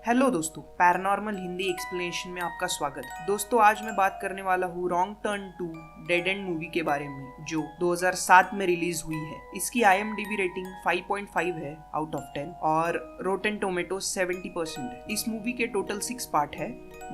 Hello दोस्तों, paranormal Hindi explanation में आपका स्वागत। दोस्तों, आज मैं बात करने वाला हूँ wrong turn 2 dead and movie के बारे में, जो 2007 में रिलीज हुई है। इसकी IMDb रेटिंग 5.5 है आउट ऑफ 10 और रोटेन टोमेटो 70% है। इस मूवी के टोटल 6 पार्ट है,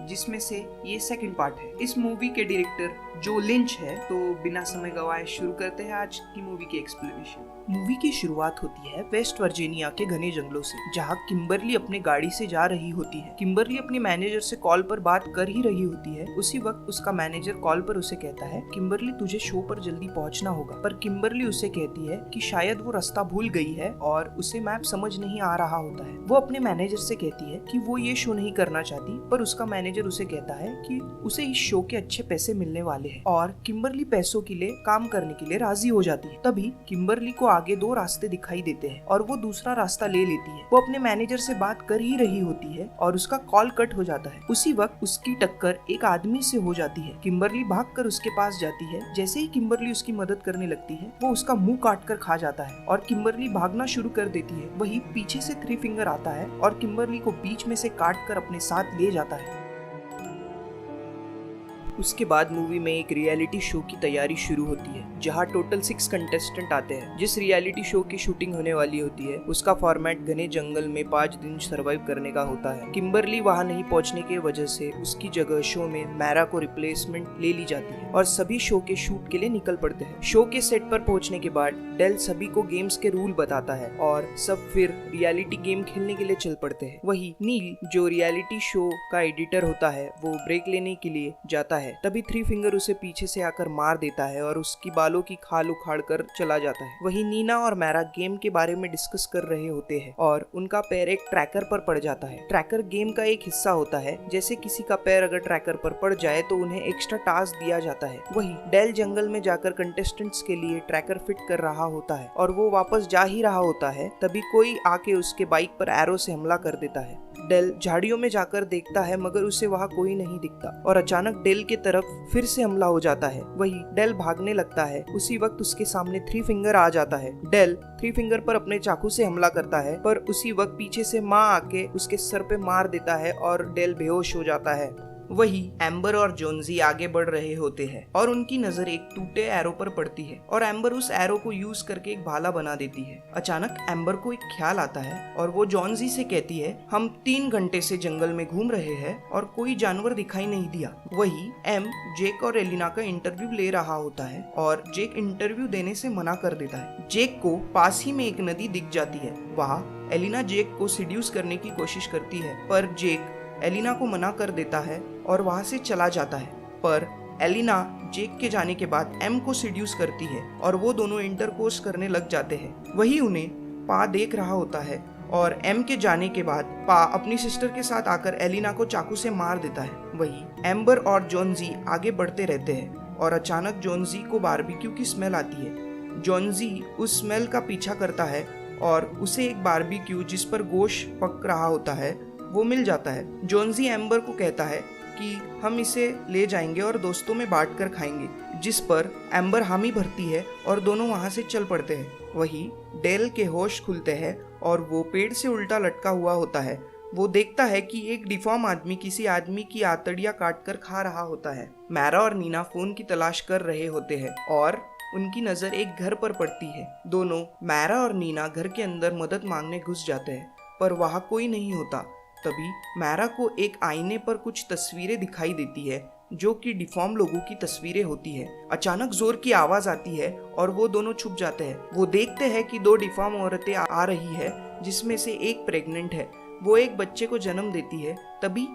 जिसमें से ये सेकंड पार्ट है। इस मूवी के डायरेक्टर जो लिंच है। तो बिना समय गवाए शुरू करते हैं आज की मूवी की एक्सप्लेनेशन। मूवी की शुरुआत होती है वेस्ट वर्जीनिया के घने जंगलों से, जहाँ किम्बरली अपने गाड़ी से जा रही होती है। किम्बरली अपने मैनेजर से कॉल पर बात कर ही रही होती है। उसी वक्त उसका मैनेजर कॉल पर उसे कहता है, किम्बरली तुझे शो पर जल्दी पहुंचना होगा। पर किम्बरली उसे कहती है कि शायद वो रास्ता भूल गई है और उसे मैप समझ नहीं आ रहा होता है। वो अपने मैनेजर से कहती है कि वो ये शो नहीं करना चाहती, पर उसका मैनेजर उसे कहता है कि उसे इस शो के अच्छे पैसे मिलने वाले हैं और किम्बरली पैसों के लिए काम करने के लिए राजी हो जाती है। तभी किम्बरली को आगे 2 रास्ते दिखाई देते हैं और वो दूसरा रास्ता ले लेती है। वो अपने मैनेजर से बात कर ही रही होती है और उसका कॉल कट हो जाता है। उसी वक्त उसकी टक्कर एक आदमी से हो जाती है। किम्बरली भागकर उसके पास जाती है। जैसे ही किम्बरली उसकी मदद करने लगती है, वो उसका मुंह काट कर खा जाता है और किम्बरली भागना शुरू कर देती है। वही पीछे से 3 फिंगर आता है और किम्बरली को बीच में से काट कर अपने साथ ले जाता है। उसके बाद मूवी में एक रियलिटी शो की तैयारी शुरू होती है, जहां टोटल 6 कंटेस्टेंट आते हैं। जिस रियलिटी शो की शूटिंग होने वाली होती है, उसका फॉर्मेट घने जंगल में 5 दिन सरवाइव करने का होता है। किम्बरली वहां नहीं पहुंचने की वजह से उसकी जगह शो में मैरा को रिप्लेसमेंट ले ली जाती है और सभी शो के शूट के लिए निकल पड़ते हैं। शो के सेट पर पहुंचने के बाद डेल सभी को गेम्स के रूल बताता है और सब फिर रियलिटी गेम खेलने के लिए चल पड़ते हैं। वही नील, जो रियलिटी शो का एडिटर होता है, वो ब्रेक लेने के लिए जाता है। तभी 3 फिंगर उसे पीछे से आकर मार देता है और उसकी बालों की खाल उखाड़ कर चला जाता है। वही नीना और मैरा गेम के बारे में डिस्कस कर रहे होते हैं और उनका पैर एक ट्रैकर पर पड़ जाता है। ट्रैकर गेम का एक हिस्सा होता है। जैसे किसी का पैर अगर ट्रैकर पर पड़ जाए तो उन्हें एक्स्ट्रा टास्क दिया जाता है। वही डेल जंगल में जाकर कंटेस्टेंट्स के लिए ट्रैकर फिट कर रहा होता है और वो वापस जा ही रहा होता है, तभी कोई आके उसके बाइक पर एरो से हमला कर देता है। डेल झाड़ियों में जाकर देखता है, मगर उसे वहाँ कोई नहीं दिखता और अचानक डेल के तरफ फिर से हमला हो जाता है। वही डेल भागने लगता है। उसी वक्त उसके सामने 3 फिंगर आ जाता है। डेल 3 फिंगर पर अपने चाकू से हमला करता है, पर उसी वक्त पीछे से माँ आके उसके सर पे मार देता है और डेल बेहोश हो जाता है। वही एम्बर और जोन्जी आगे बढ़ रहे होते हैं और उनकी नजर एक टूटे एरो पर पड़ती है और एम्बर उस एरो को यूज करके एक भाला बना देती है। अचानक एम्बर को एक ख्याल आता है और वो जोन्जी से कहती है, हम 3 घंटे से जंगल में घूम रहे हैं और कोई जानवर दिखाई नहीं दिया। वही एम जेक और एलिना का इंटरव्यू ले रहा होता है और जेक इंटरव्यू देने से मना कर देता है। जेक को पास ही में एक नदी दिख जाती है। वहाँ एलिना जेक को सिड्यूस करने की कोशिश करती है, पर जेक एलिना को मना कर देता है और वहां से चला जाता है। पर एलिना जेक के जाने के बाद एम को सिड्यूस करती है और वो दोनों इंटरकोर्स करने लग जाते हैं। वही उन्हें पा देख रहा होता है और एम के जाने के बाद पा अपनी सिस्टर के साथ आकर एलिना को चाकू से मार देता है। वही एम्बर और जोन्जी आगे बढ़ते रहते हैं और अचानक जोन्जी को बारबेक्यू की स्मेल आती है। जोन्जी उस स्मेल का पीछा करता है और उसे एक बारबेक्यू जिस पर गोश्त पक रहा होता है वो मिल जाता है। जोन्जी एम्बर को कहता है कि हम इसे ले जाएंगे और दोस्तों में बांट कर खाएंगे, जिस पर एम्बर हामी भरती है और दोनों वहां से चल पड़ते हैं। वही डेल के होश खुलते हैं और वो पेड़ से उल्टा लटका हुआ होता है। वो देखता है कि एक डिफॉर्म आदमी किसी आदमी की आंतड़ियां काट कर खा रहा होता है। मैरा और नीना फोन की तलाश कर रहे होते हैं और उनकी नजर एक घर पर पड़ती है। दोनों मैरा और नीना घर के अंदर मदद मांगने घुस जाते हैं, पर वहाँ कोई नहीं होता। तभी मैरा को एक आईने पर कुछ तस्वीरें दिखाई देती है, जो कि डिफॉर्म लोगों की तस्वीरें होती है। अचानक जोर की आवाज आती है और वो दोनों छुप जाते हैं। वो देखते हैं कि 2 डिफॉर्म औरतें आ रही है, जिसमें से एक प्रेग्नेंट है। वो एक बच्चे को जन्म देती है। तभी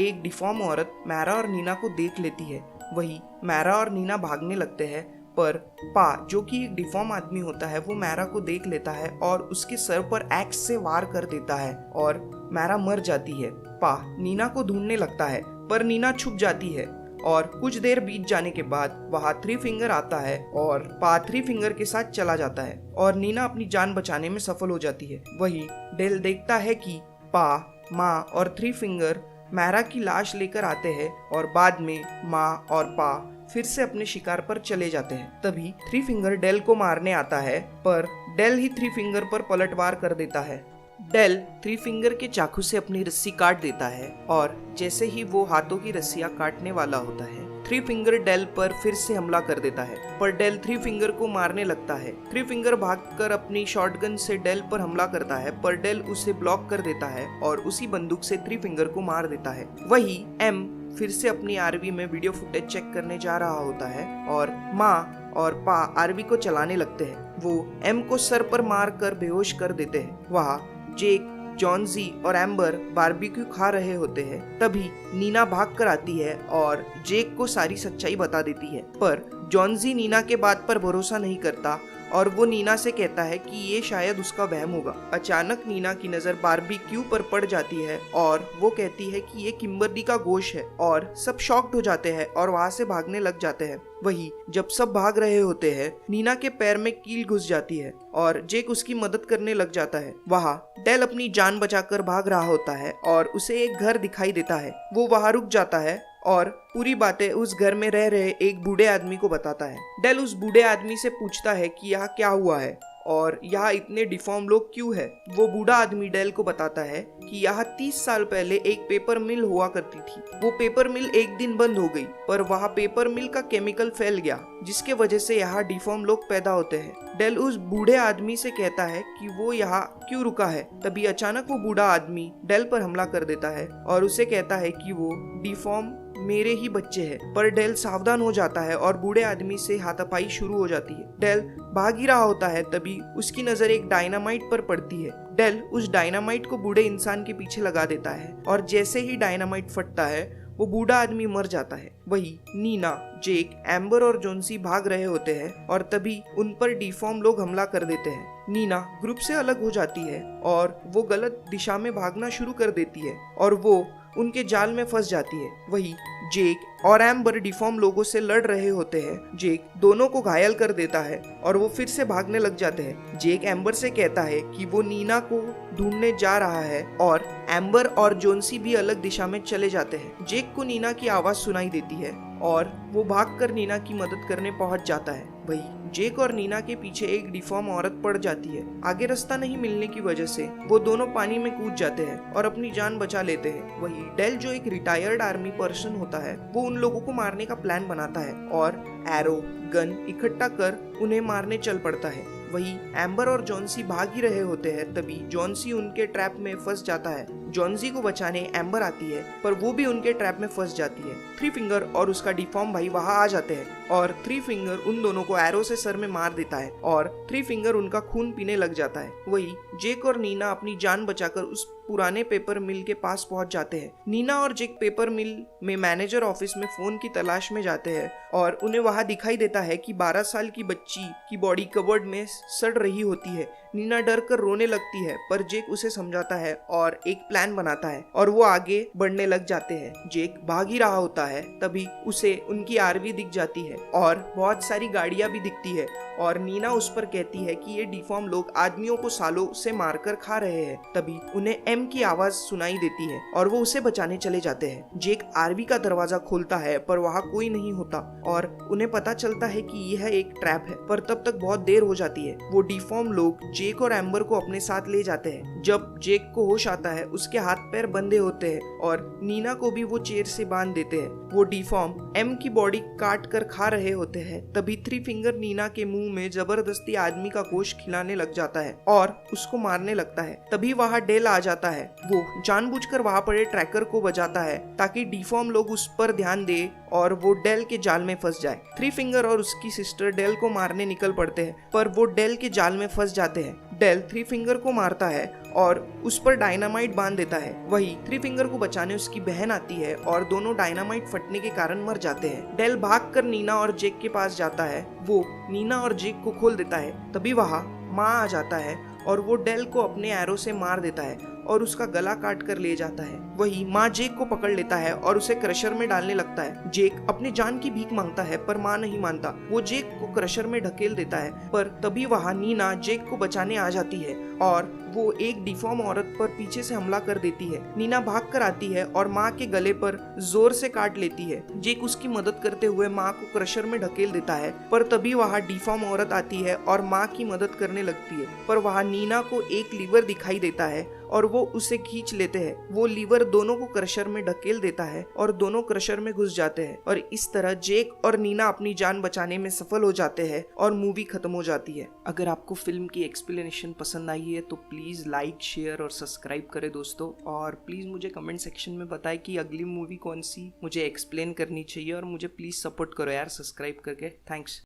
एक डिफॉर्म औरत मैरा और नीना को देख लेती है। वही मैरा और नीना भागने लगते हैं, पर पा, जो कि एक डिफॉर्म आदमी होता है, वो मैरा को देख लेता है और उसके सर पर एक्स से वार कर देता है और मैरा मर जाती है। पा नीना को ढूंढने लगता है, पर नीना छुप जाती है और कुछ देर बीत जाने के बाद वहाँ 3 फिंगर आता है और पा 3 फिंगर के साथ चला जाता है और नीना अपनी जान बचाने में सफल हो जाती है। वही डेल देखता है कि पा, माँ और 3 फिंगर मैरा की लाश लेकर आते हैं और बाद में माँ और पा फिर से अपने शिकार पर चले जाते हैं। तभी 3 फिंगर डेल को मारने आता है, पर डेल ही 3 फिंगर पर पलटवार कर देता है डेल थ्री फिंगर के चाकू से अपनी रस्सी काट देता है और जैसे ही वो हाथों की रस्सियां काटने वाला होता है, थ्री फिंगर डेल पर फिर से हमला कर देता है, पर डेल थ्री फिंगर को मारने लगता है। थ्री फिंगर भागकर अपनी शॉटगन से डेल पर हमला करता है, पर डेल उसे ब्लॉक कर देता है और उसी बंदूक से थ्री फिंगर को मार देता है। वही एम फिर से अपनी आरवी में वीडियो फुटेज चेक करने जा रहा होता है और माँ और पा आरवी को चलाने लगते हैं। वो एम को सर पर मार कर बेहोश कर देते हैं। वहाँ जेक, जॉन्जी और एम्बर बारबेक्यू खा रहे होते हैं। तभी नीना भाग कर आती है और जेक को सारी सच्चाई बता देती है, पर जॉन्जी नीना के बात पर भरोसा नहीं करता और वो नीना से कहता है कि ये शायद उसका वहम होगा। अचानक नीना की नजर बारबेक्यू पर पड़ जाती है और वो कहती है कि ये किम्बर्ली का गोश्त है और सब शॉक्ड हो जाते हैं और वहाँ से भागने लग जाते हैं। वही जब सब भाग रहे होते हैं, नीना के पैर में कील घुस जाती है और जेक उसकी मदद करने लग जाता है। वहाँ डेल अपनी जान बचाकर भाग रहा होता है और उसे एक घर दिखाई देता है। वो वहाँ रुक जाता है और पूरी बातें उस घर में रह रहे एक बूढ़े आदमी को बताता है। डेल उस बूढ़े आदमी से पूछता है कि यहाँ क्या हुआ है और यहाँ इतने डिफॉर्म लोग क्यों है। वो बूढ़ा आदमी डेल को बताता है कि यहाँ 30 साल पहले एक पेपर मिल हुआ करती थी। वो पेपर मिल एक दिन बंद हो गई, पर वहाँ पेपर मिल का केमिकल फैल गया, जिसके वजह से यहाँ डिफॉर्म लोग पैदा होते हैं। डेल उस बूढ़े आदमी से कहता है कि वो यहाँ क्यों रुका है। तभी अचानक वो बूढ़ा आदमी डेल पर हमला कर देता है और उसे कहता है कि वो डिफॉर्म मेरे ही बच्चे हैं। पर डेल सावधान हो जाता है और बूढ़े आदमी से हाथापाई शुरू हो जाती है। डेल भाग ही रहा होता है, तभी उसकी नजर एक डायनामाइट पर पड़ती है। डेल उस डायनामाइट को बूढ़े इंसान के पीछे लगा देता है और जैसे ही डायनामाइट फटता है, वो बूढ़ा आदमी मर जाता है। वही नीना, जेक, एम्बर और जोन्सी भाग रहे होते हैं और तभी उन पर डिफॉर्म लोग हमला कर देते हैं। नीना ग्रुप से अलग हो जाती है और वो गलत दिशा में भागना शुरू कर देती है और वो उनके जाल में फंस जाती है। वही जेक और एम्बर डिफॉर्म लोगों से लड़ रहे होते हैं। जेक दोनों को घायल कर देता है और वो फिर से भागने लग जाते हैं। जेक एम्बर से कहता है कि वो नीना को ढूंढने जा रहा है और एम्बर और जोन्सी भी अलग दिशा में चले जाते हैं। जेक को नीना की आवाज सुनाई देती है और वो भागकर नीना की मदद करने पहुंच जाता है। वही जेक और नीना के पीछे एक डिफॉर्म औरत पड़ जाती है। आगे रास्ता नहीं मिलने की वजह से वो दोनों पानी में कूद जाते हैं और अपनी जान बचा लेते हैं। वही डेल, जो एक रिटायर्ड आर्मी पर्सन होता है, वो उन लोगों को मारने का प्लान बनाता है और एरो गन इकट्ठा कर उन्हें मारने चल पड़ता है। वही एम्बर और जॉन्सी भाग ही रहे होते हैं, तभी जॉन्सी उनके ट्रैप में फंस जाता है। जॉन्सी को बचाने एम्बर आती है, पर वो भी उनके ट्रैप में फंस जाती है। थ्री फिंगर और उसका डिफॉर्म भाई वहां आ जाते हैं और थ्री फिंगर उन दोनों को एरो से सर में मार देता है और थ्री फिंगर उनका खून पीने लग जाता है। वही जेक और नीना अपनी जान बचाकर उस पुराने पेपर मिल के पास पहुंच जाते हैं। नीना और जेक पेपर मिल में मैनेजर ऑफिस में फोन की तलाश में जाते हैं और उन्हें वहां दिखाई देता है कि 12 साल की बच्ची की बॉडी कबर्ड में सड़ रही होती है। नीना डर कर रोने लगती है, पर जेक उसे समझाता है और एक प्लान बनाता है और वो आगे बढ़ने लग जाते हैं। जेक भाग ही रहा होता है, तभी उसे उनकी आरवी दिख जाती है और बहुत सारी गाड़ियां भी दिखती है और नीना उस पर कहती है कि ये डिफॉर्म लोग आदमियों को सालों से मारकर खा रहे हैं। तभी उन्हें एम की आवाज सुनाई देती है और वो उसे बचाने चले जाते हैं। जेक आरवी का दरवाजा खोलता है, पर वहाँ कोई नहीं होता और उन्हें पता चलता है कि यह एक ट्रैप है, पर तब तक बहुत देर हो जाती है। वो डिफॉर्म लोग जेक और एम्बर को अपने साथ ले जाते हैं। जब जेक को होश आता है, उसके हाथ पैर बंधे होते हैं और नीना को भी वो चेयर से बांध देते हैं। वो डिफॉर्म एम की बॉडी काट कर खा रहे होते हैं। तभी थ्री फिंगर नीना के मुंह में जबरदस्ती आदमी का गोश्त खिलाने लग जाता है और उसको मारने लगता है। तभी वहाँ डेल आ जाता है। वो जानबूझकर वहाँ पड़े ट्रैकर को बजाता है ताकि डिफॉर्म लोग उस पर ध्यान दे और वो डेल के जाल में फंस जाए। थ्री फिंगर और उसकी सिस्टर डेल को मारने निकल पड़ते हैं, पर वो डेल के जाल में फंस जाते हैं। डेल थ्री फिंगर को मारता है और उस पर डायनामाइट बांध देता है। वही थ्री फिंगर को बचाने उसकी बहन आती है और दोनों डायनामाइट फटने के कारण मर जाते हैं। डेल भागकर नीना और जेक के पास जाता है। वो नीना और जेक को खोल देता है। तभी वहाँ माँ आ जाता है और वो डेल को अपने एरो से मार देता है और उसका गला काट कर ले जाता है। वही माँ जेक को पकड़ लेता है और उसे क्रशर में डालने लगता है। जेक अपनी जान की भीख मांगता है पर माँ नहीं मानता। वो जेक को क्रशर में ढकेल देता है, पर तभी वहाँ नीना जेक को बचाने आ जाती है और वो एक डिफॉर्म औरत पर पीछे से हमला कर देती है। नीना भाग कर आती है और माँ के गले पर जोर से काट लेती है। जेक उसकी मदद करते हुए माँ को क्रशर में ढकेल देता है, पर तभी वहाँ डिफॉर्म औरत आती है और माँ की मदद करने लगती है। पर वहाँ नीना को एक लीवर दिखाई देता है और वो उसे खींच लेते हैं। वो लीवर दोनों को क्रशर में ढकेल देता है और दोनों क्रशर में घुस जाते हैं और इस तरह जेक और नीना अपनी जान बचाने में सफल हो जाते हैं और मूवी खत्म हो जाती है। अगर आपको फिल्म की एक्सप्लेनेशन पसंद आई है तो प्लीज लाइक, शेयर और सब्सक्राइब करें दोस्तों, और प्लीज मुझे कमेंट सेक्शन में बताएं कि अगली मूवी कौन सी मुझे एक्सप्लेन करनी चाहिए, और मुझे प्लीज सपोर्ट करो यार सब्सक्राइब करके। थैंक्स।